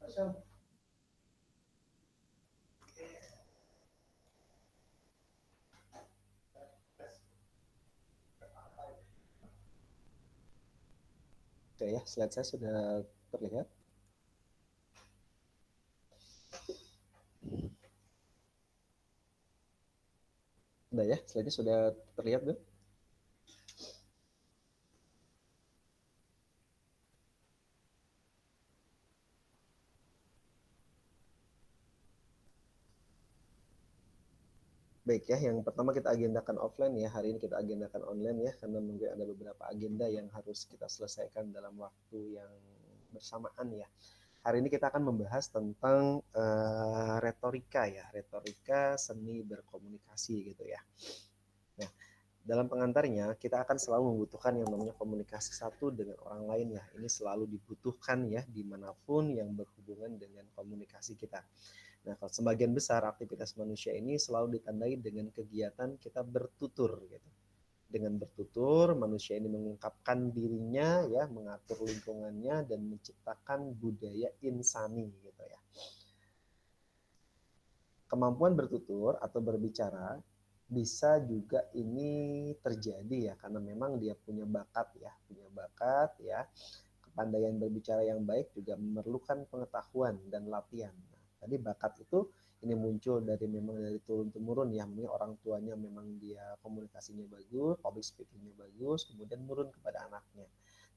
Oke ya, slide saya sudah terlihat. Udah ya, slide-nya sudah terlihat, Bu? Baik ya, yang pertama kita agendakan offline ya. Hari ini kita agendakan online ya, karena mungkin ada beberapa agenda yang harus kita selesaikan dalam waktu yang bersamaan ya. Hari ini kita akan membahas tentang retorika ya, retorika seni berkomunikasi gitu ya. Nah, dalam pengantarnya kita akan selalu membutuhkan yang namanya komunikasi satu dengan orang lain ya. Ini selalu dibutuhkan ya dimanapun yang berhubungan dengan komunikasi kita. Nah, kalau sebagian besar aktivitas manusia ini selalu ditandai dengan kegiatan kita bertutur gitu. Dengan bertutur, manusia ini mengungkapkan dirinya ya, mengatur lingkungannya dan menciptakan budaya insani gitu ya. Kemampuan bertutur atau berbicara bisa juga ini terjadi ya karena memang dia punya bakat ya. Kepandaian berbicara yang baik juga memerlukan pengetahuan dan latihan. Nah, tadi bakat itu ini muncul dari memang dari turun temurun ya, mungkin orang tuanya memang dia komunikasinya bagus, public speakingnya bagus, kemudian turun kepada anaknya.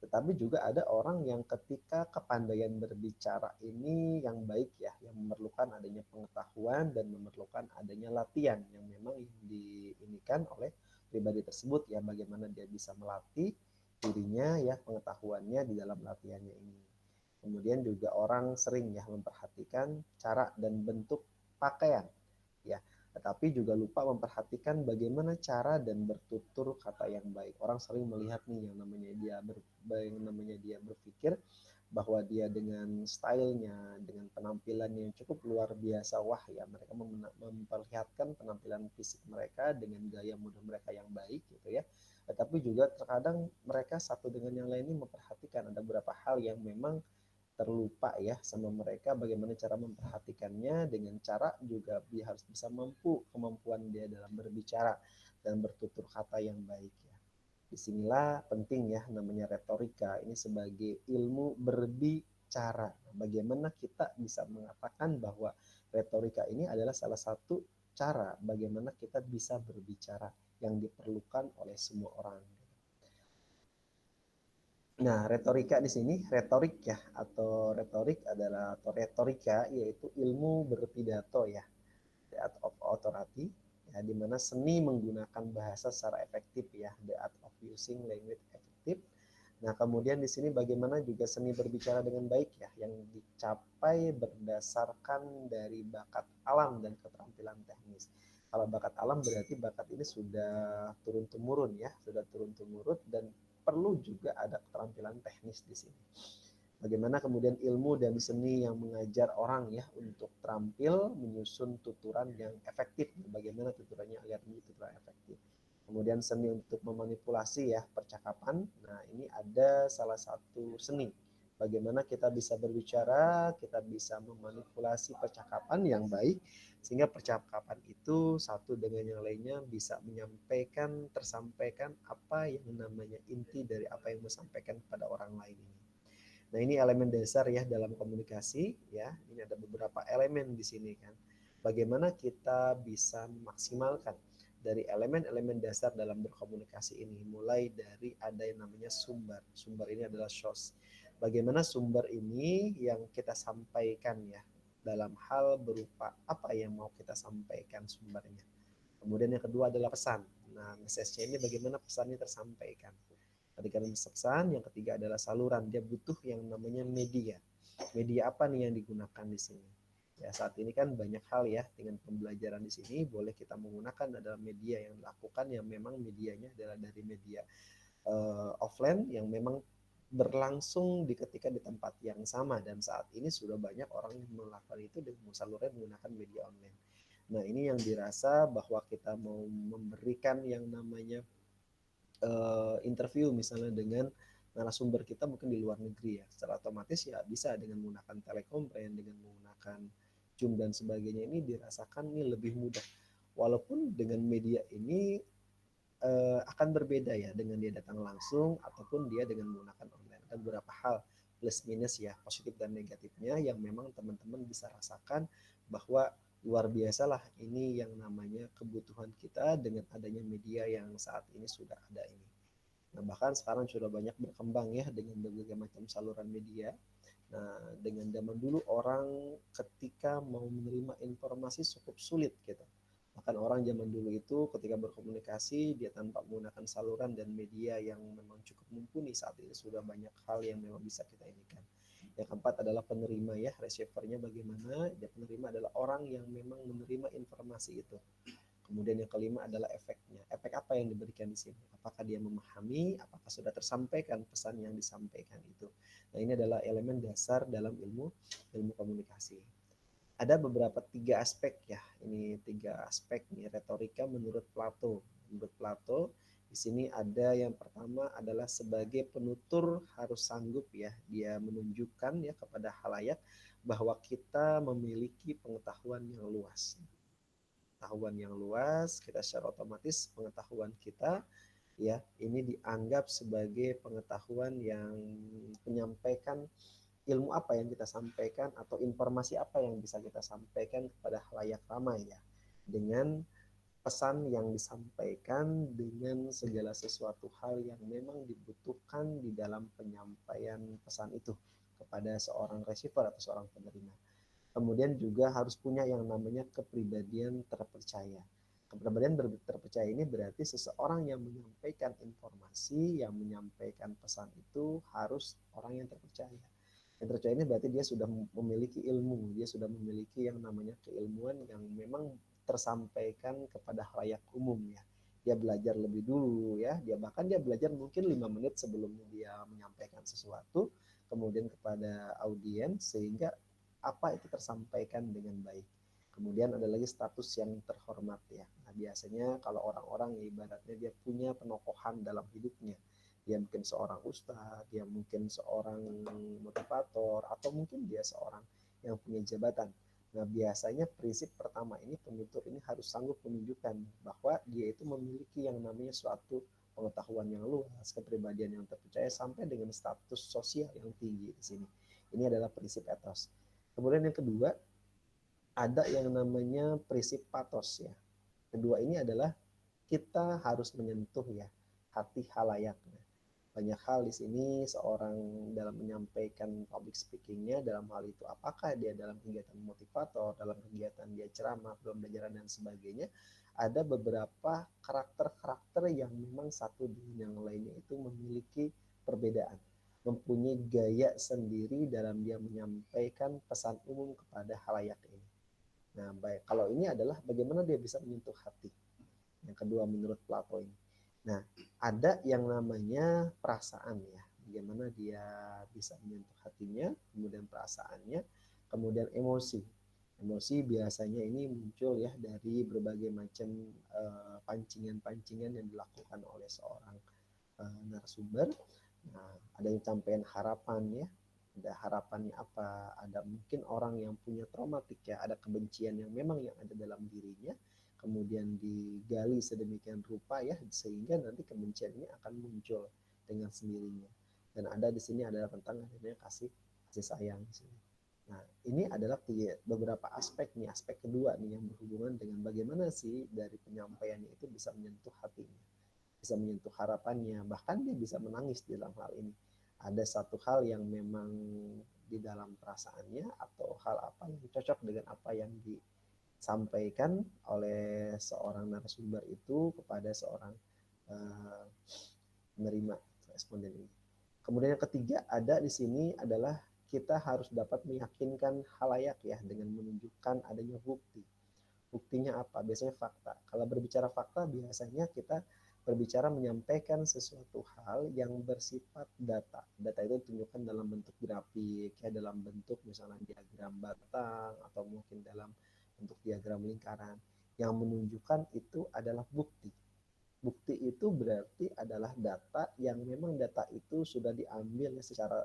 Tetapi juga ada orang yang ketika kepandaian berbicara ini yang baik ya, yang memerlukan adanya pengetahuan dan memerlukan adanya latihan yang memang diinikan oleh pribadi tersebut ya, bagaimana dia bisa melatih dirinya ya, pengetahuannya di dalam latihannya ini. Kemudian juga orang sering ya memperhatikan cara dan bentuk pakaian ya, tetapi juga lupa memperhatikan bagaimana cara dan bertutur kata yang baik. Orang sering melihat nih yang namanya dia berpikir bahwa dia dengan stylenya, dengan penampilannya yang cukup luar biasa, wah ya mereka memperlihatkan penampilan fisik mereka dengan gaya muda mereka yang baik gitu ya. Tetapi juga terkadang mereka satu dengan yang lain ini memperhatikan ada beberapa hal yang memang terlupa ya sama mereka, bagaimana cara memperhatikannya dengan cara juga dia harus bisa kemampuan dia dalam berbicara dan bertutur kata yang baik ya. Disinilah penting ya namanya retorika ini sebagai ilmu berbicara. Bagaimana kita bisa mengatakan bahwa retorika ini adalah salah satu cara bagaimana kita bisa berbicara yang diperlukan oleh semua orang. Nah, retorika di sini, retorik ya, atau retorik adalah, atau retorika yaitu ilmu berpidato ya, the art of authority, ya, di mana seni menggunakan bahasa secara efektif ya, the art of using language effective. Nah, kemudian di sini bagaimana juga seni berbicara dengan baik ya, yang dicapai berdasarkan dari bakat alam dan keterampilan teknis. Kalau bakat alam berarti bakat ini sudah turun temurun ya, sudah turun temurun dan perlu juga ada keterampilan teknis di sini. Bagaimana kemudian ilmu dan seni yang mengajar orang ya untuk terampil menyusun tuturan yang efektif. Bagaimana tuturannya agar menjadi tuturan efektif. Kemudian seni untuk memanipulasi ya percakapan. Nah, ini ada salah satu seni. Bagaimana kita bisa berbicara, kita bisa memanipulasi percakapan yang baik sehingga percakapan itu satu dengan yang lainnya bisa tersampaikan apa yang namanya inti dari apa yang mau disampaikan kepada orang lain ini. Nah, ini elemen dasar ya dalam komunikasi ya. Ini ada beberapa elemen di sini kan. Bagaimana kita bisa memaksimalkan dari elemen-elemen dasar dalam berkomunikasi ini, mulai dari ada yang namanya sumber. Sumber ini adalah source. Bagaimana sumber ini yang kita sampaikan ya dalam hal berupa apa yang mau kita sampaikan sumbernya. Kemudian yang kedua adalah pesan. Nah, message-nya ini bagaimana pesannya tersampaikan. Ketika pesan, yang ketiga adalah saluran. Dia butuh yang namanya media. Media apa nih yang digunakan di sini? Ya, saat ini kan banyak hal ya dengan pembelajaran di sini boleh kita menggunakan adalah media yang dilakukan yang memang medianya adalah dari media offline yang memang berlangsung ketika di tempat yang sama, dan saat ini sudah banyak orang yang melakukan itu dengan saluran menggunakan media online. Nah, ini yang dirasa bahwa kita mau memberikan yang namanya interview misalnya dengan narasumber kita mungkin di luar negeri ya, secara otomatis ya bisa dengan menggunakan telekonferensi, dengan menggunakan Zoom dan sebagainya, ini dirasakan ini lebih mudah. Walaupun dengan media ini akan berbeda ya dengan dia datang langsung ataupun dia dengan menggunakan online. Ada beberapa hal plus minus ya, positif dan negatifnya yang memang teman-teman bisa rasakan bahwa luar biasa lah ini yang namanya kebutuhan kita dengan adanya media yang saat ini sudah ada ini. Nah, bahkan sekarang sudah banyak berkembang ya dengan berbagai macam saluran media. Nah, dengan zaman dulu orang ketika mau menerima informasi cukup sulit gitu. Bahkan orang zaman dulu itu ketika berkomunikasi dia tanpa menggunakan saluran dan media yang memang cukup mumpuni. Saat ini sudah banyak hal yang memang bisa kita inikan. Yang keempat adalah penerima ya, receivernya bagaimana. Ya, penerima adalah orang yang memang menerima informasi itu. Kemudian yang kelima adalah efeknya. Efek apa yang diberikan di sini? Apakah dia memahami? Apakah sudah tersampaikan pesan yang disampaikan itu? Nah, ini adalah elemen dasar dalam ilmu komunikasi. Ada beberapa tiga aspek ya. Ini tiga aspek nih retorika menurut Plato. Menurut Plato di sini ada yang pertama adalah sebagai penutur harus sanggup ya. Dia menunjukkan ya kepada halayak bahwa kita memiliki pengetahuan yang luas. Pengetahuan yang luas, kita secara otomatis pengetahuan kita ya ini dianggap sebagai pengetahuan yang menyampaikan ilmu apa yang kita sampaikan atau informasi apa yang bisa kita sampaikan kepada halayak ramai ya, dengan pesan yang disampaikan dengan segala sesuatu hal yang memang dibutuhkan di dalam penyampaian pesan itu kepada seorang receiver atau seorang penerima. Kemudian juga harus punya yang namanya kepribadian terpercaya. Kepribadian terpercaya ini berarti seseorang yang menyampaikan informasi, yang menyampaikan pesan itu harus orang yang terpercaya. Yang terpercaya ini berarti dia sudah memiliki ilmu, dia sudah memiliki yang namanya keilmuan yang memang tersampaikan kepada halayak umum ya. Dia belajar lebih dulu ya, dia belajar mungkin 5 menit sebelum dia menyampaikan sesuatu kemudian kepada audiens sehingga apa itu tersampaikan dengan baik. Kemudian ada lagi status yang terhormat ya. Nah, biasanya kalau orang-orang ya ibaratnya dia punya penokohan dalam hidupnya. Dia mungkin seorang ustadz, dia mungkin seorang motivator, atau mungkin dia seorang yang punya jabatan. Nah, biasanya prinsip pertama ini penutur ini harus sanggup menunjukkan bahwa dia itu memiliki yang namanya suatu pengetahuan yang luas, kepribadian yang terpercaya sampai dengan status sosial yang tinggi di sini. Ini adalah prinsip etos. Kemudian yang kedua, ada yang namanya prinsip patos ya. Kedua ini adalah kita harus menyentuh ya hati halayak. Banyak hal di sini seorang dalam menyampaikan public speakingnya dalam hal itu apakah dia dalam kegiatan motivator, dalam kegiatan dia ceramah, pembelajaran dan sebagainya, ada beberapa karakter-karakter yang memang satu dengan yang lainnya itu memiliki perbedaan, mempunyai gaya sendiri dalam dia menyampaikan pesan umum kepada halayak ini. Nah, baik kalau ini adalah bagaimana dia bisa menyentuh hati. Yang kedua menurut Plato ini. Nah, ada yang namanya perasaan ya. Bagaimana dia bisa menyentuh hatinya, kemudian perasaannya, kemudian emosi. Emosi biasanya ini muncul ya dari berbagai macam pancingan-pancingan yang dilakukan oleh seorang narasumber. Nah, ada yang sampaikan harapan ya. Ada harapannya apa? Ada mungkin orang yang punya traumatik ya, ada kebencian yang memang yang ada dalam dirinya, kemudian digali sedemikian rupa ya sehingga nanti kebencian ini akan muncul dengan sendirinya. Dan ada di sini adalah tentang adanya kasih sayang di sini. Nah, ini adalah beberapa aspek nih, aspek kedua nih yang berhubungan dengan bagaimana sih dari penyampaiannya itu bisa menyentuh hatinya, bisa menyentuh harapannya, bahkan dia bisa menangis di dalam hal ini. Ada satu hal yang memang di dalam perasaannya atau hal apa yang cocok dengan apa yang disampaikan oleh seorang narasumber itu kepada seorang uh, penerima responden ini. Kemudian yang ketiga ada di sini adalah kita harus dapat meyakinkan halayak ya dengan menunjukkan adanya bukti. Buktinya apa? Biasanya fakta. Kalau berbicara fakta biasanya kita berbicara menyampaikan sesuatu hal yang bersifat data. Data itu ditunjukkan dalam bentuk grafik, ya dalam bentuk misalnya diagram batang atau mungkin dalam bentuk diagram lingkaran. Yang menunjukkan itu adalah bukti. Bukti itu berarti adalah data yang memang data itu sudah diambil secara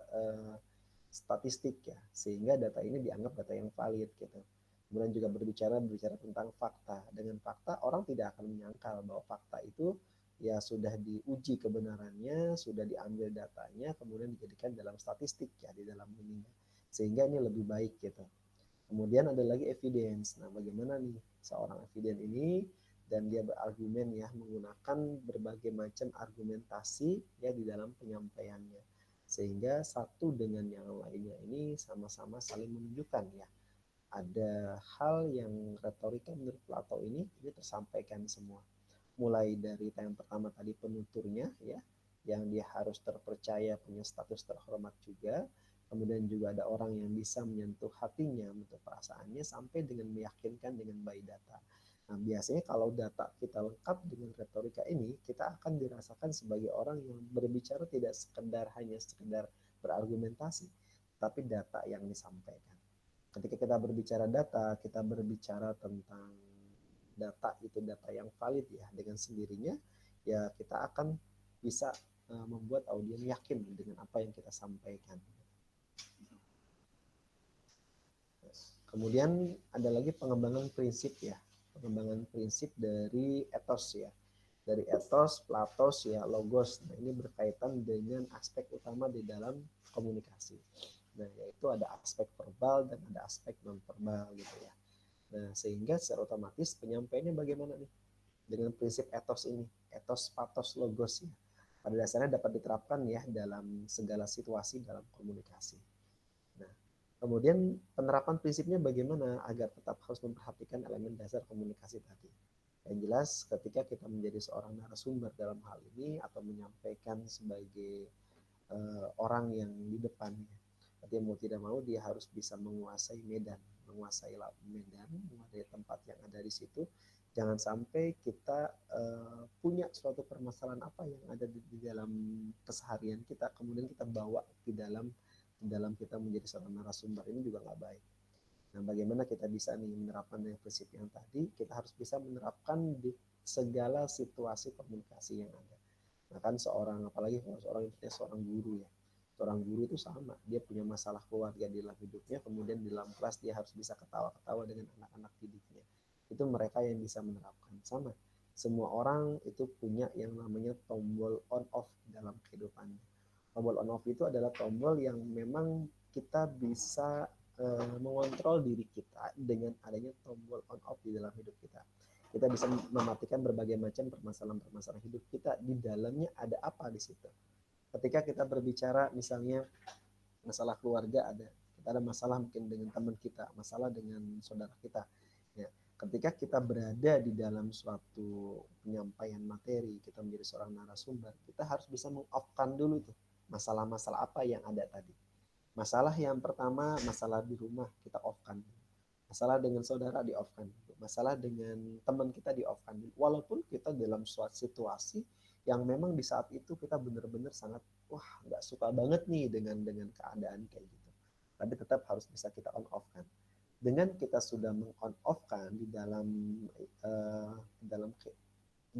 statistik ya, sehingga data ini dianggap data yang valid gitu. Kemudian juga berbicara tentang fakta. Dengan fakta orang tidak akan menyangkal bahwa fakta itu ya sudah diuji kebenarannya, sudah diambil datanya, kemudian dijadikan dalam statistik ya di dalam ini. Sehingga ini lebih baik gitu. Kemudian ada lagi evidence. Nah, bagaimana nih seorang evidence ini dan dia berargumen ya menggunakan berbagai macam argumentasi ya di dalam penyampaiannya. Sehingga satu dengan yang lainnya ini sama-sama saling menunjukkan ya. Ada hal yang retorika menurut Plato ini tersampaikan semua. Mulai dari yang pertama tadi penuturnya ya, yang dia harus terpercaya punya status terhormat juga. Kemudian juga ada orang yang bisa menyentuh hatinya, menyentuh perasaannya sampai dengan meyakinkan dengan by data. Nah, biasanya kalau data kita lengkap dengan retorika ini, kita akan dirasakan sebagai orang yang berbicara tidak sekedar berargumentasi, tapi data yang disampaikan. Ketika kita berbicara data, kita berbicara tentang data itu data yang valid ya, dengan sendirinya ya kita akan bisa membuat audiens yakin dengan apa yang kita sampaikan. Kemudian ada lagi pengembangan prinsip ya, pengembangan prinsip dari etos ya, dari etos, platos ya, logos. Nah, ini berkaitan dengan aspek utama di dalam komunikasi. Nah, yaitu ada aspek verbal dan ada aspek non verbal gitu ya. Nah, sehingga secara otomatis penyampaiannya bagaimana nih? Dengan prinsip etos ini, etos, patos, logos ya. Pada dasarnya dapat diterapkan ya dalam segala situasi dalam komunikasi. Nah, kemudian penerapan prinsipnya bagaimana agar tetap harus memperhatikan elemen dasar komunikasi tadi. Yang jelas ketika kita menjadi seorang narasumber dalam hal ini atau menyampaikan sebagai orang yang di depannya, dia mau tidak mau dia harus bisa menguasai medan, menguasai medan, menguasai tempat yang ada di situ. Jangan sampai kita punya suatu permasalahan apa yang ada di dalam keseharian kita, kemudian kita bawa di dalam kita menjadi seorang narasumber, ini juga nggak baik. Nah, bagaimana kita bisa nih menerapkan dari prinsip yang tadi? Kita harus bisa menerapkan di segala situasi komunikasi yang ada. Nah, kan apalagi kalau seorang guru ya. Seorang guru itu sama, dia punya masalah keluarga di dalam hidupnya, kemudian di dalam kelas dia harus bisa ketawa-ketawa dengan anak-anak didiknya. Itu mereka yang bisa menerapkan. Sama, semua orang itu punya yang namanya tombol on off dalam kehidupannya. Tombol on off itu adalah tombol yang memang kita bisa mengontrol diri kita dengan adanya tombol on off di dalam hidup kita. Kita bisa mematikan berbagai macam permasalahan-permasalahan hidup kita. Di dalamnya ada apa di situ. Ketika kita berbicara misalnya masalah keluarga, kita ada masalah mungkin dengan teman kita, masalah dengan saudara kita. Ya, ketika kita berada di dalam suatu penyampaian materi, kita menjadi seorang narasumber, kita harus bisa meng-off-kan dulu tuh masalah-masalah apa yang ada tadi. Masalah yang pertama, masalah di rumah, kita off-kan. Masalah dengan saudara di off-kan. Masalah dengan teman kita di off-kan. Walaupun kita dalam suatu situasi yang memang di saat itu kita benar-benar sangat, wah nggak suka banget nih dengan keadaan kayak gitu. Tapi tetap harus bisa kita on-off-kan. Dengan kita sudah meng-on-off-kan di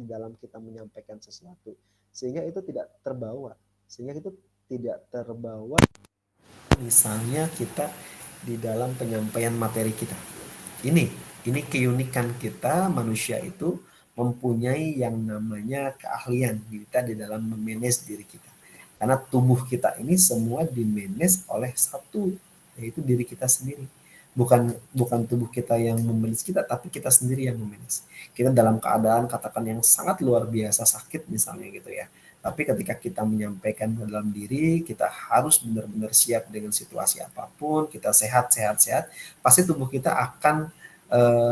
dalam kita menyampaikan sesuatu, sehingga itu tidak terbawa. Sehingga itu tidak terbawa misalnya kita di dalam penyampaian materi kita. Ini keunikan kita manusia itu mempunyai yang namanya keahlian kita di dalam memanage diri kita. Karena tubuh kita ini semua dimanage oleh satu, yaitu diri kita sendiri. Bukan tubuh kita yang memanage kita, tapi kita sendiri yang memanage. Kita dalam keadaan katakan yang sangat luar biasa sakit misalnya gitu ya. Tapi ketika kita menyampaikan dalam diri, kita harus benar-benar siap dengan situasi apapun, kita sehat, pasti tubuh kita akan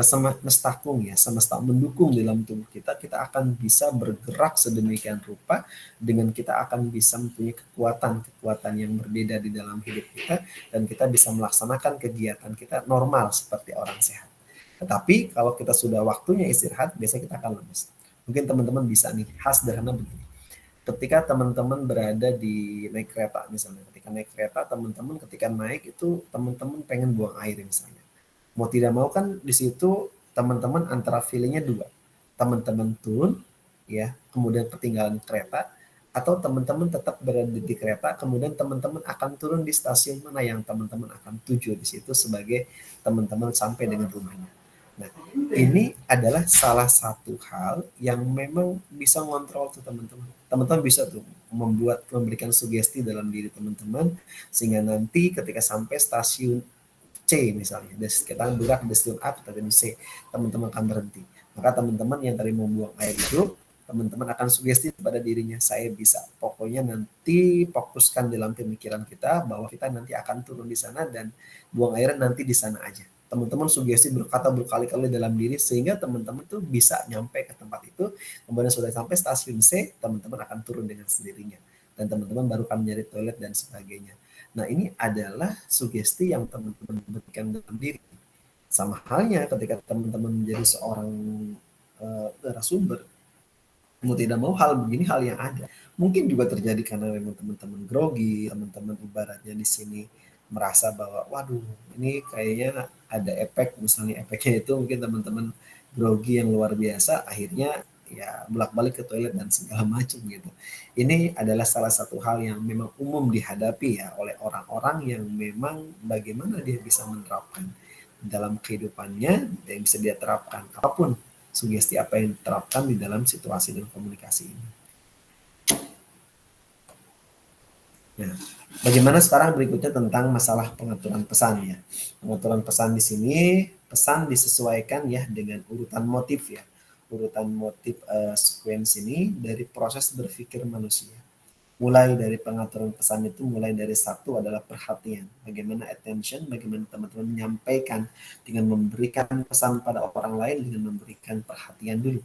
semesta mendukung dalam tubuh kita akan bisa bergerak sedemikian rupa dengan kita akan bisa mempunyai kekuatan yang berbeda di dalam hidup kita dan kita bisa melaksanakan kegiatan kita normal seperti orang sehat. Tetapi kalau kita sudah waktunya istirahat, biasanya kita akan lemes. Mungkin teman-teman bisa nih, khas sederhana begini. Ketika teman-teman berada di naik kereta misalnya, ketika naik kereta teman-teman ketika naik itu teman-teman pengen buang air misalnya. Mau tidak mau kan di situ teman-teman antara feelingnya dua. Teman-teman turun ya, kemudian ketinggalan kereta, atau teman-teman tetap berada di kereta, kemudian teman-teman akan turun di stasiun mana yang teman-teman akan tuju di situ sebagai teman-teman sampai dengan rumahnya. Nah, ini adalah salah satu hal yang memang bisa ngontrol tuh teman-teman. Teman-teman bisa tuh memberikan sugesti dalam diri teman-teman sehingga nanti ketika sampai stasiun C misalnya, kita berak di stasiun A kita di C, teman-teman akan berhenti. Maka teman-teman yang tadi membuang air itu, teman-teman akan sugesti pada dirinya, saya bisa. Pokoknya nanti fokuskan dalam pemikiran kita bahwa kita nanti akan turun di sana dan buang air nanti di sana aja. Teman-teman sugesti berkata berkali-kali dalam diri sehingga teman-teman tuh bisa nyampe ke tempat itu. Kemudian sudah sampai stasiun C, teman-teman akan turun dengan sendirinya. Dan teman-teman baru akan mencari toilet dan sebagainya. Nah, ini adalah sugesti yang teman-teman berikan dalam diri. Sama halnya ketika teman-teman menjadi seorang narasumber, mau tidak mau hal begini hal yang ada. Mungkin juga terjadi karena memang teman-teman grogi, teman-teman ibaratnya di sini merasa bahwa waduh ini kayaknya ada efek, misalnya efeknya itu mungkin teman-teman grogi yang luar biasa akhirnya ya bolak-balik ke toilet dan segala macam gitu. Ini adalah salah satu hal yang memang umum dihadapi ya oleh orang-orang yang memang bagaimana dia bisa menerapkan dalam kehidupannya dan bisa dia terapkan apapun sugesti apa yang diterapkan di dalam situasi dan komunikasi ini. Nah, bagaimana sekarang berikutnya tentang masalah pengaturan pesan ya. Pengaturan pesan di sini, pesan disesuaikan ya dengan urutan motif ya. Urutan motif sequence ini dari proses berpikir manusia. Mulai dari pengaturan pesan itu mulai dari satu adalah perhatian. Bagaimana attention, bagaimana teman-teman menyampaikan dengan memberikan pesan pada orang lain dengan memberikan perhatian dulu.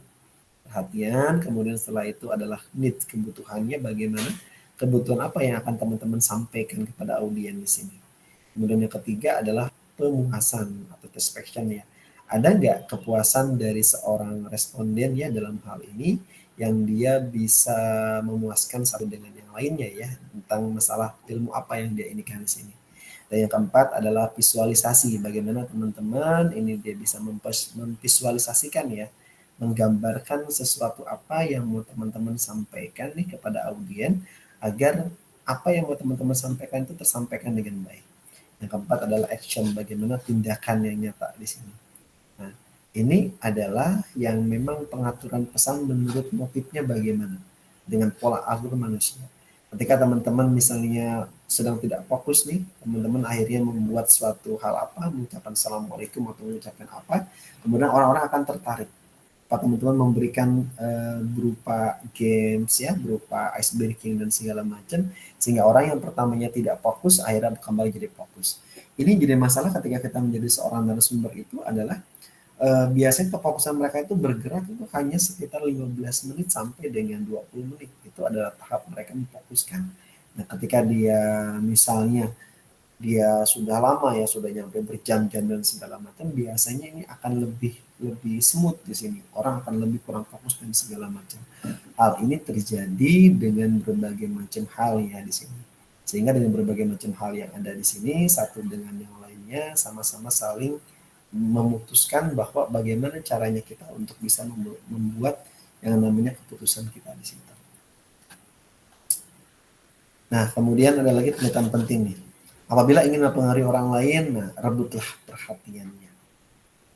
Perhatian, kemudian setelah itu adalah need, kebutuhannya bagaimana, kebutuhan apa yang akan teman-teman sampaikan kepada audiens di sini. Kemudian yang ketiga adalah pemuasan atau satisfaction ya. Ada nggak kepuasan dari seorang responden ya dalam hal ini yang dia bisa memuaskan satu dengan yang lainnya ya tentang masalah ilmu apa yang dia inikan di sini. Dan yang keempat adalah visualisasi. Bagaimana teman-teman ini dia bisa memvisualisasikan ya, menggambarkan sesuatu apa yang mau teman-teman sampaikan nih kepada audiens agar apa yang mau teman-teman sampaikan itu tersampaikan dengan baik. Yang keempat adalah action, bagaimana tindakan yang nyata di sini. Nah, ini adalah yang memang pengaturan pesan menurut motifnya bagaimana dengan pola alur manusia. Ketika teman-teman misalnya sedang tidak fokus nih, teman-teman akhirnya membuat suatu hal apa, mengucapkan assalamualaikum atau mengucapkan apa, kemudian orang-orang akan tertarik. Teman-teman memberikan berupa games ya, berupa ice breaking dan segala macam, sehingga orang yang pertamanya tidak fokus akhirnya kembali jadi fokus. Ini jadi masalah ketika kita menjadi seorang narasumber itu adalah biasanya kefokusan mereka itu bergerak itu hanya sekitar 15 menit sampai dengan 20 menit. Itu adalah tahap mereka memfokuskan. Nah, ketika dia misalnya dia sudah lama ya, sudah nyampe berjam-jam dan segala macam, biasanya ini akan lebih smooth di sini. Orang akan lebih kurang fokus dan segala macam. Hal ini terjadi dengan berbagai macam hal ya di sini. Sehingga dengan berbagai macam hal yang ada di sini, satu dengan yang lainnya sama-sama saling memutuskan bahwa bagaimana caranya kita untuk bisa membuat yang namanya keputusan kita di situ. Nah, kemudian ada lagi pernyataan penting nih. Apabila ingin mempengaruhi orang lain, nah rebutlah perhatiannya.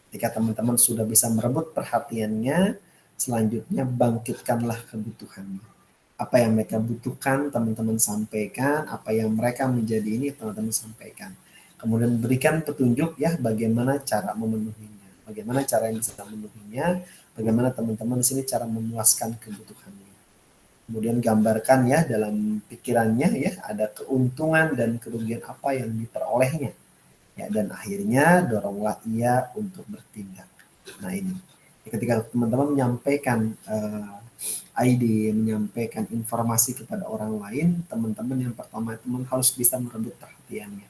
Ketika teman-teman sudah bisa merebut perhatiannya, selanjutnya bangkitkanlah kebutuhannya. Apa yang mereka butuhkan, teman-teman sampaikan. Apa yang mereka menjadi ini, teman-teman sampaikan. Kemudian berikan petunjuk ya bagaimana cara memenuhinya. Bagaimana cara yang bisa memenuhinya, bagaimana teman-teman di sini cara memuaskan kebutuhannya. Kemudian gambarkan ya dalam pikirannya ya ada keuntungan dan kerugian apa yang diperolehnya. Ya, dan akhirnya doronglah ia untuk bertindak. Nah ini, ketika teman-teman menyampaikan ide, menyampaikan informasi kepada orang lain, teman-teman yang pertama teman harus bisa merebut perhatiannya.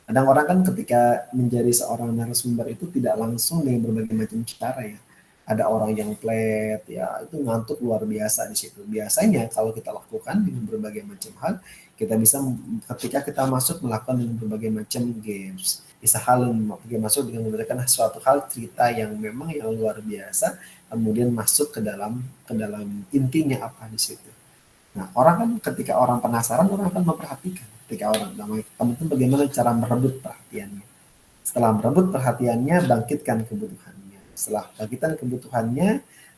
Kadang orang kan ketika menjadi seorang narasumber itu tidak langsung dengan berbagai macam cara ya. Ada orang yang flat ya itu ngantuk luar biasa di situ. Biasanya kalau kita lakukan dengan berbagai macam hal, kita bisa ketika kita masuk melakukan dengan berbagai macam games, bisa hal masuk dengan memberikan suatu hal cerita yang memang yang luar biasa, kemudian masuk ke dalam intinya apa di situ. Nah, orang kan ketika orang penasaran, orang akan memperhatikan. Ketika orang teman-teman bagaimana cara merebut perhatiannya. Setelah merebut perhatiannya, bangkitkan kebutuhannya. Setelah bangkitkan kebutuhannya,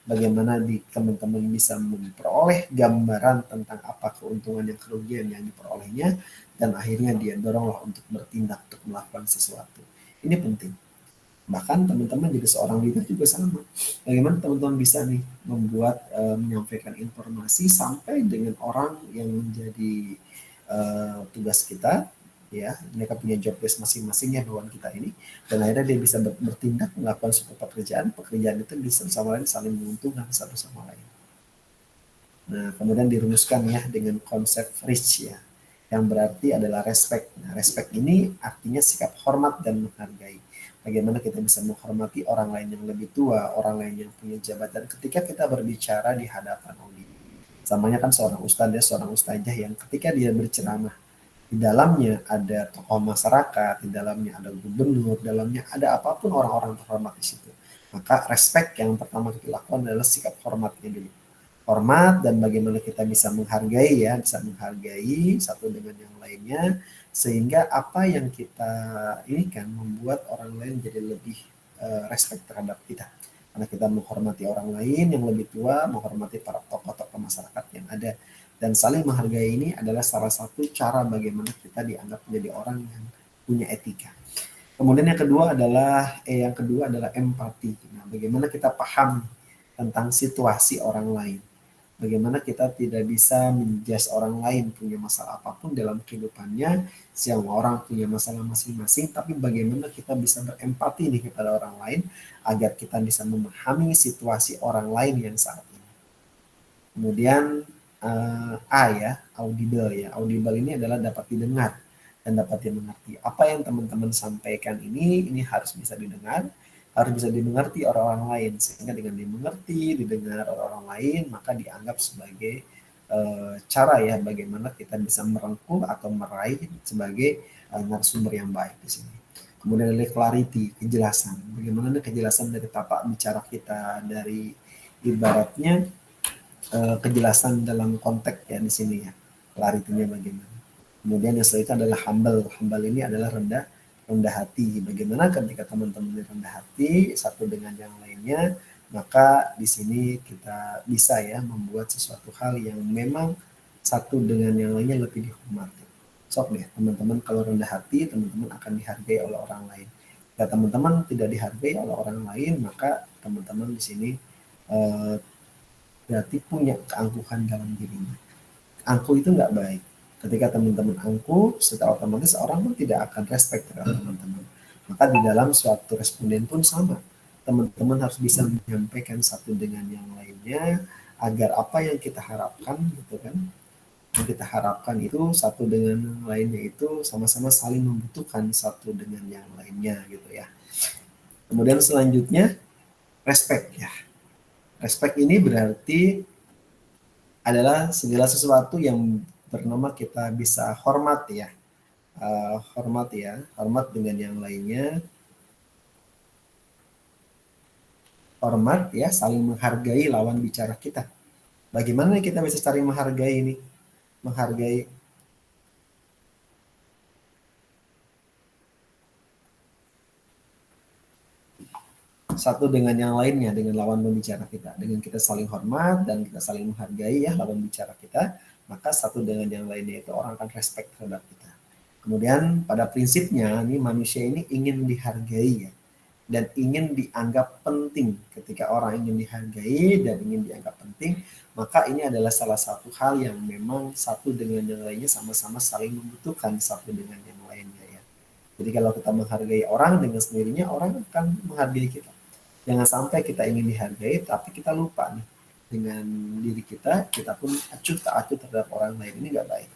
bagaimana teman-teman bisa memperoleh gambaran tentang apa keuntungan dan kerugian yang diperolehnya, dan akhirnya dia doronglah untuk bertindak, untuk melakukan sesuatu. Ini penting. Bahkan teman-teman jadi seorang leader juga sama. Bagaimana teman-teman bisa nih membuat menyampaikan informasi sampai dengan orang yang menjadi tugas kita, ya mereka punya job desk masing-masing ya bawaan kita ini, dan akhirnya dia bisa bertindak melakukan suatu pekerjaan itu bisa sama lain saling menguntungkan satu sama lain. Nah, kemudian dirumuskan ya dengan konsep reach ya, yang berarti adalah respect. Nah, respect ini artinya sikap hormat dan menghargai. Bagaimana kita bisa menghormati orang lain yang lebih tua, orang lain yang punya jabatan ketika kita berbicara di hadapan audiens. Samanya kan seorang ustadz ya, seorang ustazah yang ketika dia berceramah, di dalamnya ada tokoh masyarakat, di dalamnya ada gubernur, di dalamnya ada apapun orang-orang terhormat di situ. Maka respect yang pertama kita lakukan adalah sikap hormatnya dulu. Hormat dan bagaimana kita bisa menghargai ya, bisa menghargai satu dengan yang lainnya, sehingga apa yang kita ini kan membuat orang lain jadi lebih respect terhadap kita. Karena kita menghormati orang lain yang lebih tua, menghormati para tokoh-tokoh masyarakat yang ada. Dan saling menghargai ini adalah salah satu cara bagaimana kita dianggap menjadi orang yang punya etika. Kemudian yang kedua adalah empati. Nah, bagaimana kita paham tentang situasi orang lain. Bagaimana kita tidak bisa menjudge orang lain punya masalah apapun dalam kehidupannya, semua orang punya masalah masing-masing, tapi bagaimana kita bisa berempati nih kepada orang lain agar kita bisa memahami situasi orang lain yang saat ini. Kemudian A ya, audible ya. Audible ini adalah dapat didengar dan dapat dimengerti. Apa yang teman-teman sampaikan ini harus bisa didengar, harus bisa dimengerti orang-orang lain, sehingga dengan dimengerti, didengar orang-orang lain, maka dianggap sebagai cara ya bagaimana kita bisa merengkuh atau meraih sebagai narasumber yang baik di sini. Kemudian ada clarity, kejelasan. Bagaimana kejelasan dari tata bicara kita, dari ibaratnya kejelasan dalam konteks ya di sini ya, clarity-nya bagaimana. Kemudian yang selanjutnya adalah humble. Humble ini adalah rendah hati. Bagaimana ketika teman-teman rendah hati satu dengan yang lainnya, maka di sini kita bisa ya membuat sesuatu hal yang memang satu dengan yang lainnya lebih dihormati. Sok deh teman-teman kalau rendah hati, teman-teman akan dihargai oleh orang lain. Jika teman-teman tidak dihargai oleh orang lain, maka teman-teman di sini berarti punya keangkuhan dalam dirinya. Angkuh itu nggak baik. Ketika teman-teman angkuh, secara otomatis orang pun tidak akan respect terhadap teman-teman. Maka di dalam suatu responden pun sama. Teman-teman harus bisa menyampaikan satu dengan yang lainnya agar apa yang kita harapkan gitu kan. Yang kita harapkan itu satu dengan yang lainnya itu sama-sama saling membutuhkan satu dengan yang lainnya gitu ya. Kemudian selanjutnya respect ya. Respect ini berarti adalah segala sesuatu yang bernama kita bisa hormat ya. Hormat dengan yang lainnya. Hormat ya, saling menghargai lawan bicara kita. Bagaimana kita bisa saling menghargai ini? Menghargai satu dengan yang lainnya, dengan lawan pembicara kita. Dengan kita saling hormat dan kita saling menghargai ya lawan bicara kita, maka satu dengan yang lainnya itu orang akan respect terhadap kita. Kemudian pada prinsipnya nih manusia ini ingin dihargai ya, dan ingin dianggap penting. Ketika orang ingin dihargai dan ingin dianggap penting, maka ini adalah salah satu hal yang memang satu dengan yang lainnya sama-sama saling membutuhkan satu dengan yang lainnya ya. Jadi kalau kita menghargai orang dengan sendirinya, orang akan menghargai kita. Jangan sampai kita ingin dihargai, tapi kita lupa nih dengan diri kita pun acuh tak acuh terhadap orang lain. Ini nggak baik.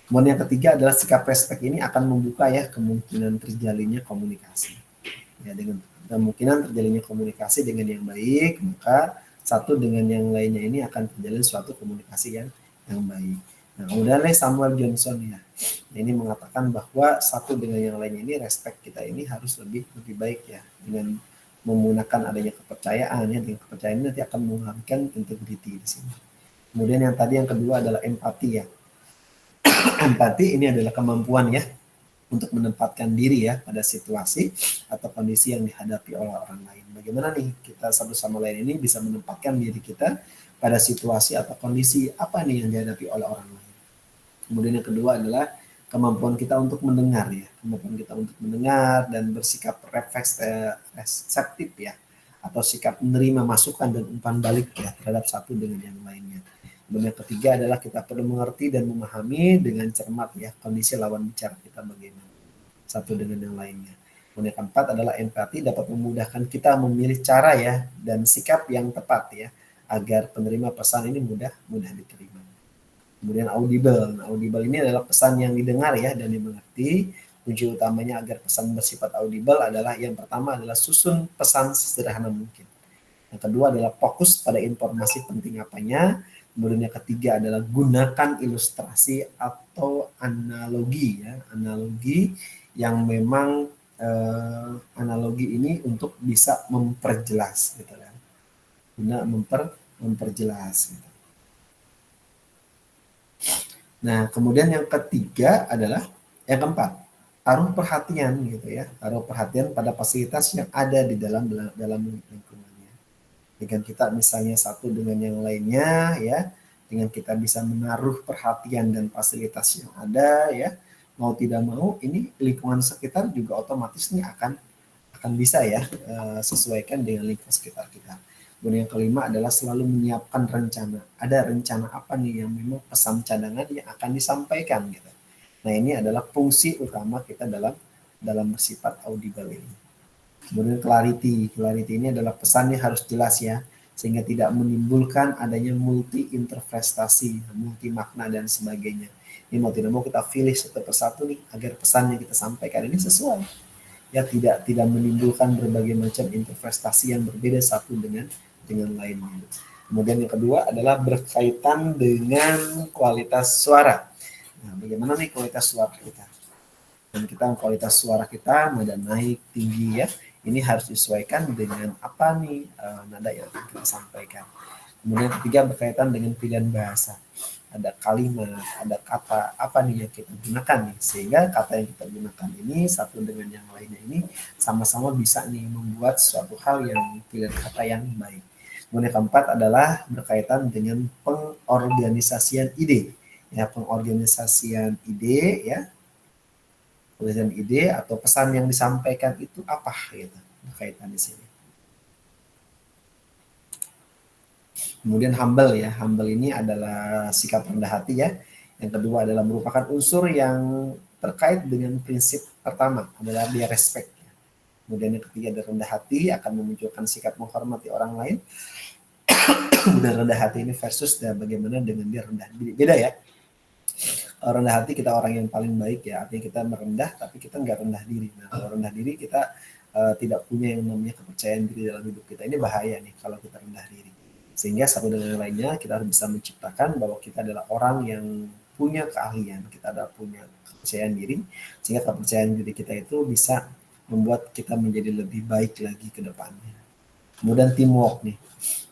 Kemudian yang ketiga adalah sikap respect ini akan membuka ya kemungkinan terjalinnya komunikasi. Ya, dengan kemungkinan terjalinnya komunikasi dengan yang baik, maka satu dengan yang lainnya ini akan terjalin suatu komunikasi yang baik. Nah, kemudian Samuel Johnson ya. Ini mengatakan bahwa satu dengan yang lainnya ini respect kita ini harus lebih baik ya, dengan menggunakan adanya kepercayaan ya. Dengan kepercayaan ini nanti akan menghasilkan integriti di sini. Kemudian yang tadi yang kedua adalah empati ya. Empati ini adalah kemampuan ya untuk menempatkan diri ya pada situasi atau kondisi yang dihadapi oleh orang lain. Bagaimana nih kita satu sama lain ini bisa menempatkan diri kita pada situasi atau kondisi apa nih yang dihadapi oleh orang lain. Kemudian yang kedua adalah kemampuan kita untuk mendengar ya, kemampuan kita untuk mendengar dan bersikap reseptif ya, atau sikap menerima masukan dan umpan balik ya terhadap satu dengan yang lainnya. Kemudian yang ketiga adalah kita perlu mengerti dan memahami dengan cermat ya kondisi lawan bicara kita bagaimana satu dengan yang lainnya. Kemudian yang keempat adalah empati dapat memudahkan kita memilih cara ya dan sikap yang tepat ya agar penerima pesan ini mudah diterima. Kemudian audible. Nah, audible ini adalah pesan yang didengar ya dan dimengerti. Kunci utamanya agar pesan bersifat audible adalah yang pertama adalah susun pesan sesederhana mungkin. Yang kedua adalah fokus pada informasi penting apanya. Kemudian yang ketiga adalah gunakan ilustrasi atau analogi ya, analogi yang memang analogi ini untuk bisa memperjelas gitu kan. Guna memperjelas gitu. Nah, kemudian yang ketiga adalah yang keempat, taruh perhatian gitu ya, taruh perhatian pada fasilitas yang ada di dalam lingkungannya. Dengan kita misalnya satu dengan yang lainnya ya, dengan kita bisa menaruh perhatian dan fasilitas yang ada ya, mau tidak mau ini lingkungan sekitar juga otomatis nih akan bisa ya sesuaikan dengan lingkungan sekitar kita. Kemudian yang kelima adalah selalu menyiapkan rencana. Ada rencana apa nih yang memang pesan cadangan yang akan disampaikan gitu. Nah ini adalah fungsi utama kita dalam bersifat audible ini. Kemudian clarity. Clarity ini adalah pesannya harus jelas ya. Sehingga tidak menimbulkan adanya multi interpretasi, multi makna dan sebagainya. Ini mau tidak mau kita pilih satu persatu nih agar pesan yang kita sampaikan ini sesuai. Ya tidak menimbulkan berbagai macam interpretasi yang berbeda satu dengan lainnya. Kemudian yang kedua adalah berkaitan dengan kualitas suara. Nah, bagaimana nih kualitas suara kita? Dan kita kualitas suara kita nada naik, tinggi ya. Ini harus disesuaikan dengan apa nih nada yang akan kita sampaikan. Kemudian ketiga berkaitan dengan pilihan bahasa. Ada kalimat, ada kata, apa nih yang kita gunakan nih. Sehingga kata yang kita gunakan ini satu dengan yang lainnya ini sama-sama bisa nih membuat suatu hal yang pilihan kata yang baik. Kemudian keempat adalah berkaitan dengan pengorganisasian ide. Ya, pengorganisasian ide ya. Pengorganisasian ide atau pesan yang disampaikan itu apa gitu berkaitan di sini. Kemudian humble ya. Humble ini adalah sikap rendah hati ya. Yang kedua adalah merupakan unsur yang terkait dengan prinsip pertama adalah dia respect. Kemudian yang ketiga ada rendah hati akan memunculkan sikap menghormati orang lain. Kemudian rendah hati ini versus dan bagaimana dengan dia rendah diri. Beda ya. Rendah hati kita orang yang paling baik ya. Artinya kita merendah tapi kita nggak rendah diri. Nah kalau rendah diri kita tidak punya yang namanya kepercayaan diri dalam hidup kita. Ini bahaya nih kalau kita rendah diri. Sehingga satu dengan yang lainnya kita harus bisa menciptakan bahwa kita adalah orang yang punya keahlian. Kita adalah punya kepercayaan diri. Sehingga kepercayaan diri kita itu bisa membuat kita menjadi lebih baik lagi ke depannya. Kemudian teamwork nih.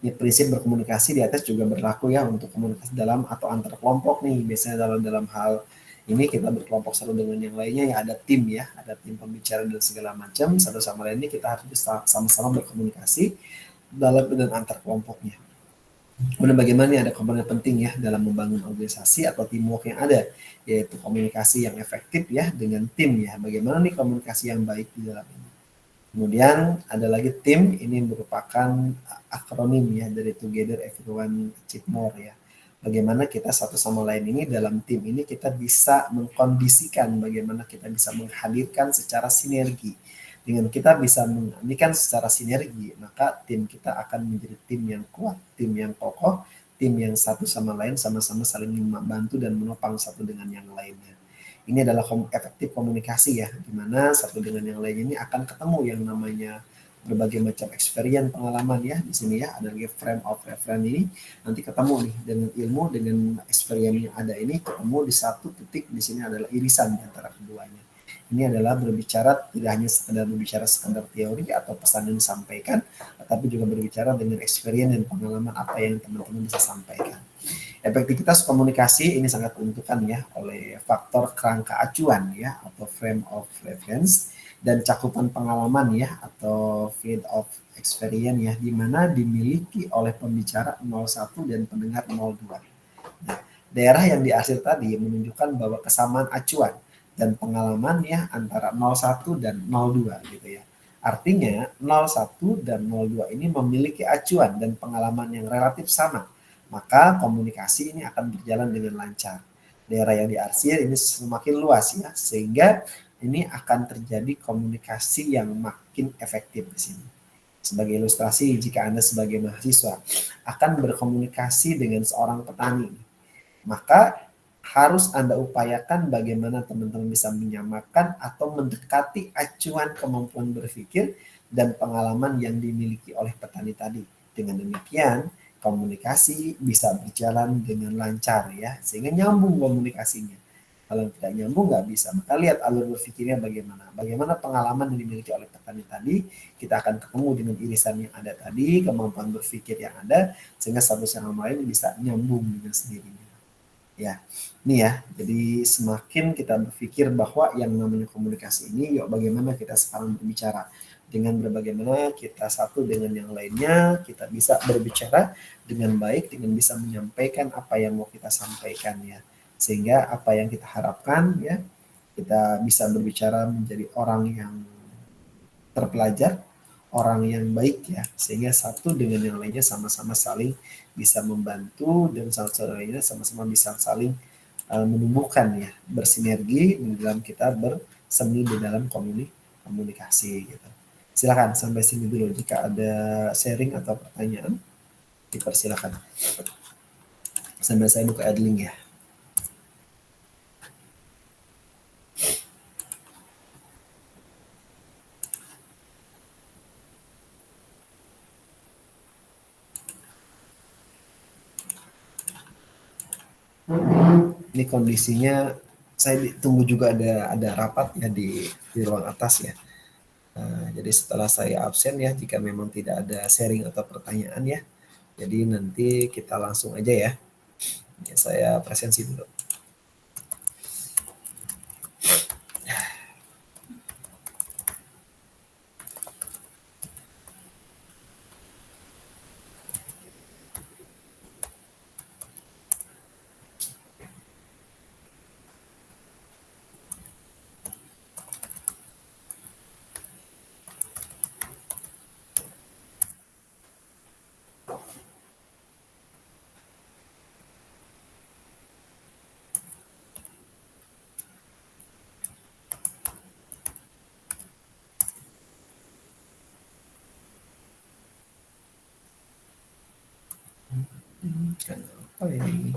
Ini prinsip berkomunikasi di atas juga berlaku ya untuk komunikasi dalam atau antar kelompok nih. Biasanya dalam hal ini kita berkelompok satu dengan yang lainnya ya ada tim ya, ada tim pembicara dan segala macam. Satu sama lain ini kita harus bisa sama-sama berkomunikasi dalam dan antar kelompoknya. Kemudian bagaimana nih ada komponen penting ya dalam membangun organisasi atau teamwork yang ada, yaitu komunikasi yang efektif ya dengan tim ya. Bagaimana nih komunikasi yang baik di dalam ini. Kemudian ada lagi tim, ini merupakan akronim ya dari Together Everyone Achieve More ya. Bagaimana kita satu sama lain ini dalam tim ini kita bisa mengkondisikan bagaimana kita bisa menghadirkan secara sinergi. Dengan kita bisa menganikan secara sinergi, maka tim kita akan menjadi tim yang kuat, tim yang kokoh, tim yang satu sama lain sama-sama saling membantu dan menopang satu dengan yang lainnya. Ini adalah efektif komunikasi ya, di mana satu dengan yang lainnya ini akan ketemu yang namanya berbagai macam experience pengalaman ya di sini ya, ada lagi frame of reference ini, nanti ketemu nih dengan ilmu dengan experience yang ada ini ketemu di satu titik, di sini adalah irisan di antara keduanya. Ini adalah berbicara tidak hanya sekedar berbicara sekedar teori atau pesan yang disampaikan, tapi juga berbicara dengan experience dan pengalaman apa yang teman-teman bisa sampaikan. Efektivitas komunikasi ini sangat tentukan ya oleh faktor kerangka acuan ya atau frame of reference dan cakupan pengalaman ya atau field of experience ya di mana dimiliki oleh pembicara 01 dan pendengar 02. Nah, daerah yang diarsir tadi menunjukkan bahwa kesamaan acuan dan pengalaman ya antara 01 dan 02 gitu ya. Artinya 01 dan 02 ini memiliki acuan dan pengalaman yang relatif sama, maka komunikasi ini akan berjalan dengan lancar. Daerah yang diarsir ini semakin luas ya, sehingga ini akan terjadi komunikasi yang makin efektif di sini. Sebagai ilustrasi, jika Anda sebagai mahasiswa akan berkomunikasi dengan seorang petani, maka harus Anda upayakan bagaimana teman-teman bisa menyamakan atau mendekati acuan kemampuan berpikir dan pengalaman yang dimiliki oleh petani tadi. Dengan demikian, komunikasi bisa berjalan dengan lancar ya, sehingga nyambung komunikasinya. Kalau tidak nyambung nggak bisa. Maka lihat alur berpikirnya bagaimana. Bagaimana pengalaman yang dimiliki oleh petani tadi, kita akan ketemu dengan irisan yang ada tadi, kemampuan berpikir yang ada, sehingga satu sama lain bisa nyambung dengan sendirinya. Ya, ini ya. Jadi semakin kita berpikir bahwa yang namanya komunikasi ini, yuk bagaimana kita sekarang berbicara dengan bagaimana kita satu dengan yang lainnya, kita bisa berbicara dengan baik, dengan bisa menyampaikan apa yang mau kita sampaikan ya. Sehingga apa yang kita harapkan ya, kita bisa berbicara menjadi orang yang terpelajar, orang yang baik ya, sehingga satu dengan yang lainnya sama-sama saling bisa membantu dan satu lainnya sama-sama bisa saling menumbuhkan ya, bersinergi di dalam kita bersemi di dalam komunikasi gitu. Silakan sampai sini dulu, jika ada sharing atau pertanyaan dipersilakan. Sambil saya buka adlink ya. Ini kondisinya saya tunggu juga ada rapat ya di ruang atas ya. Jadi setelah saya absen ya, jika memang tidak ada sharing atau pertanyaan ya, jadi nanti kita langsung aja ya. Ya saya presensi dulu. Kenapa ini?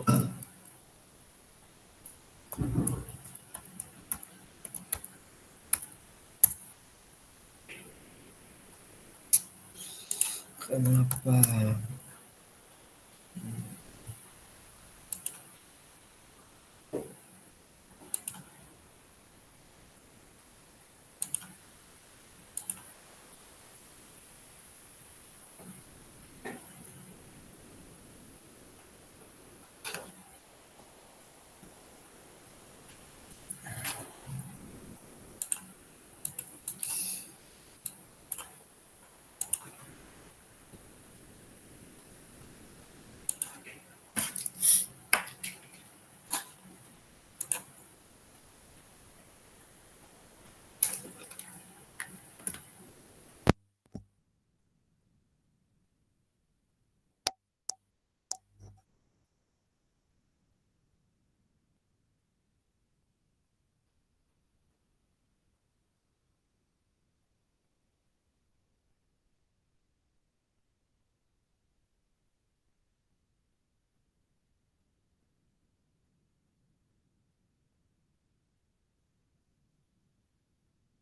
Kenapa?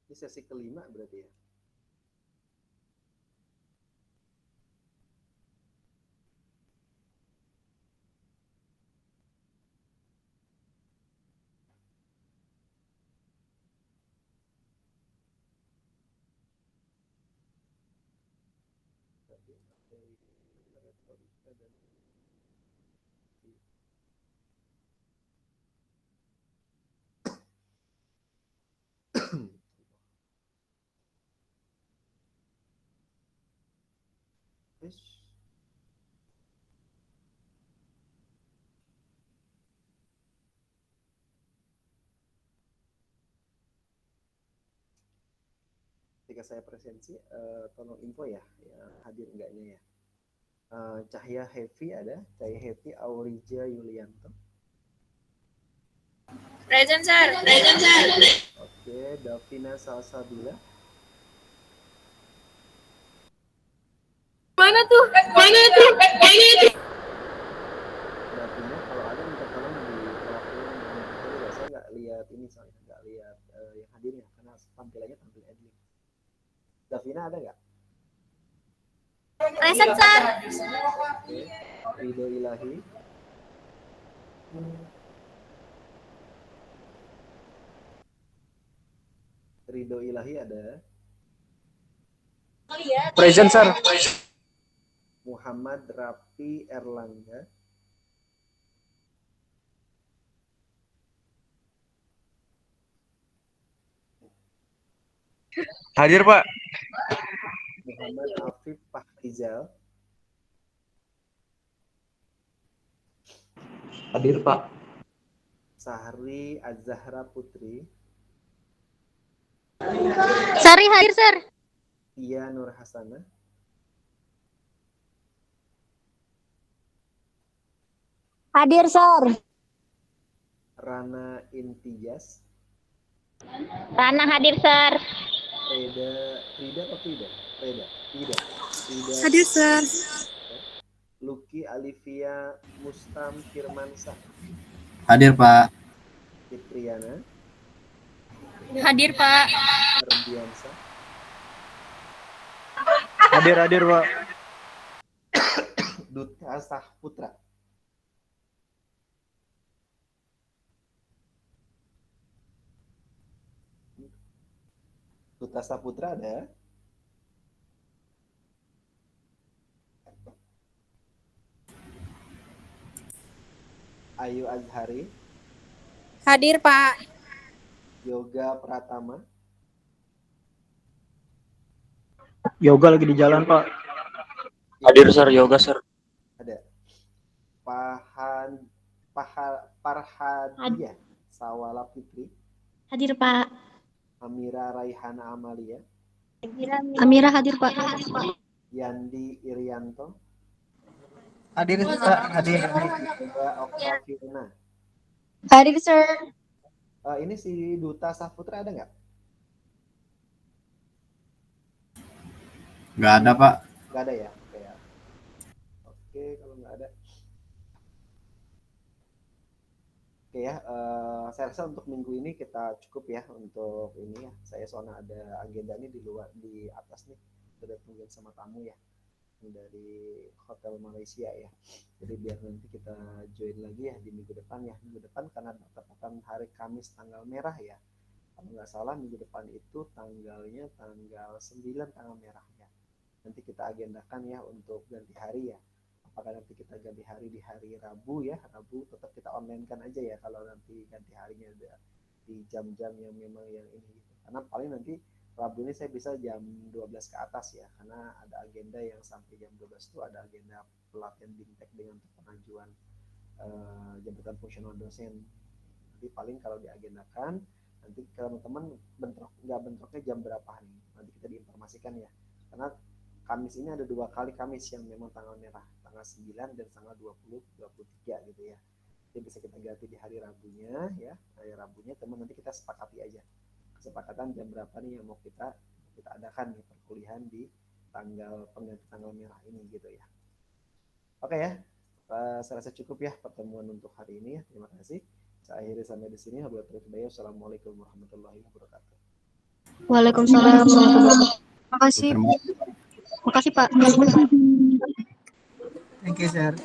Ini sesi kelima berarti ya? retorika dan ketika saya presensi, tolong info ya, yang hadir enggaknya ya. Cahya Hevi ada, Cahya Hevi Aurija Yulianto. Present, sir. Present, sir. Oke, Davina Salsabila. Mana tuh? Mana tuh? Mana tuh? Davina, kalau ada minta tolong di ya, saya nggak lihat ini, soalnya nggak lihat yang hadirnya karena tampilannya tampil admin. Davina ada nggak? Present, sir. Oke, Ridho Ilahi. Ridho Ilahi ada. Present, sir. Muhammad Rafi Erlangga. Hadir, Pak. Muhammad Afif Fahrizal. Hadir, Pak. Sahri Az-Zahra Putri. Sari hadir, sir. Tia Nur Hasanah. Hadir, sir. Rana Intijas. Rana hadir, sir. Frida atau Frida? Frida. Hadir, sir. Lucky Alivia Mustam Firmansyah. Hadir, Pak. Fitriana. Hadir, Pak. Ardiansa. Hadir, Pak. Duta Sahputra. Duta Saputra ada. Ayu Azhari. Hadir, Pak. Yoga Pratama. Yoga lagi di jalan, Pak. Hadir, sir. Yoga, sir. Ada. Parhadia Sawala Fitri. Hadir, Pak. Amira Raihana Amalia. Amira hadir, Pak. Yandi Irianto. Hadir, Pak. Hadir. Juga Oktaviana. Hadir, sir. Ini si Duta Saputra ada nggak? Nggak ada, Pak. Nggak ada ya? Oke ya. Oke, kalau nggak ada. Oke ya, saya rasa untuk minggu ini kita cukup ya untuk ini ya. Saya soalnya ada agenda nih di luar, di atas nih. Sudah tungguin sama tamu ya. Dari Hotel Malaysia ya. Jadi biar nanti kita join lagi ya di minggu depan ya. Minggu depan karena bertepatan hari Kamis tanggal merah ya. Kalau nggak salah minggu depan itu tanggalnya tanggal 9 tanggal merah ya. Nanti kita agendakan ya untuk ganti hari ya. Apakah nanti kita ganti hari di hari Rabu ya. Rabu tetap kita online kan aja ya kalau nanti ganti harinya ada di jam-jam yang memang yang ini gitu. Karena paling nanti Rabu ini saya bisa jam 12 ke atas ya, karena ada agenda yang sampai jam 12 itu ada agenda pelatihan BIMTEK dengan pengajuan jabatan fungsional dosen. Nanti paling kalau diagendakan, nanti teman-teman bentroknya jam berapa nih, nanti kita diinformasikan ya. Karena Kamis ini ada 2 kali Kamis yang memang tanggal merah, tanggal 9 dan tanggal 20, 23 gitu ya. Jadi bisa kita ganti di hari Rabunya ya, hari Rabunya teman nanti kita sepakati aja. Kesepakatan jam berapa nih yang mau kita adakan nih perkuliahan di pengganti tanggal merah ini gitu ya. Oke ya, saya rasa cukup ya pertemuan untuk hari ini ya. Terima kasih. Saya akhiri sampai di sini. Wassalamualaikum warahmatullahi wabarakatuh. Waalaikumsalam warahmatullahi wabarakatuh. Terima kasih, Pak. Thank you, sir.